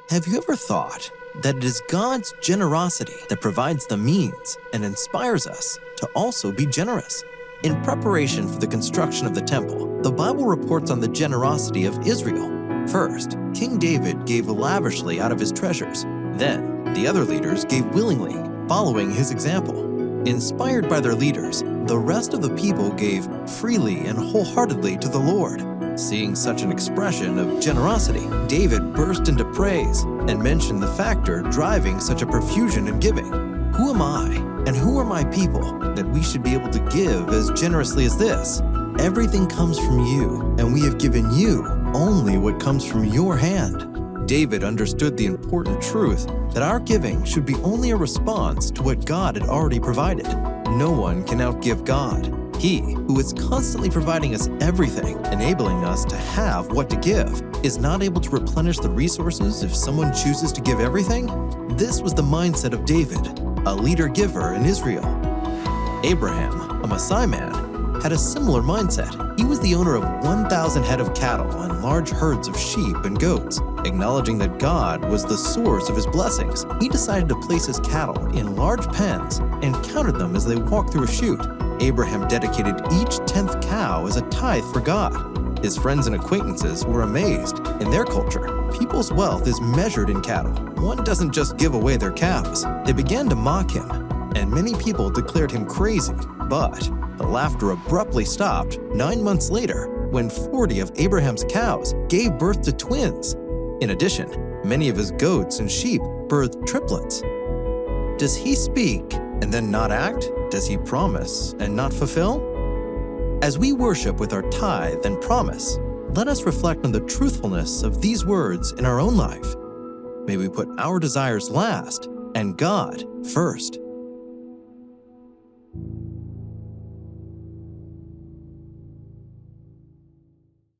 Have you ever thought that it is God's generosity that provides the means and inspires us to also be generous? In preparation for the construction of the temple, the Bible reports on the generosity of Israel. First, King David gave lavishly out of his treasures. Then, the other leaders gave willingly, following his example. Inspired by their leaders, the rest of the people gave freely and wholeheartedly to the Lord. Seeing such an expression of generosity, David burst into praise and mentioned the factor driving such a profusion in giving. Who am I, and who are my people, that we should be able to give as generously as this? Everything comes from you, and we have given you only what comes from your hand. David understood the important truth that our giving should be only a response to what God had already provided. No one can outgive God. He, who is constantly providing us everything, enabling us to have what to give, is not able to replenish the resources if someone chooses to give everything? This was the mindset of David, a leader-giver in Israel. Abraham, a Maasai man, had a similar mindset. He was the owner of 1,000 head of cattle and large herds of sheep and goats. Acknowledging that God was the source of his blessings, he decided to place his cattle in large pens and counted them as they walked through a chute. Abraham dedicated each 10th cow as a tithe for God. His friends and acquaintances were amazed. In their culture, people's wealth is measured in cattle. One doesn't just give away their cows. They began to mock him, and many people declared him crazy. But the laughter abruptly stopped 9 months later when 40 of Abraham's cows gave birth to twins. In addition, many of his goats and sheep birthed triplets. Does he speak and then not act? Does he promise and not fulfill? As we worship with our tithe and promise, let us reflect on the truthfulness of these words in our own life. May we put our desires last and God first.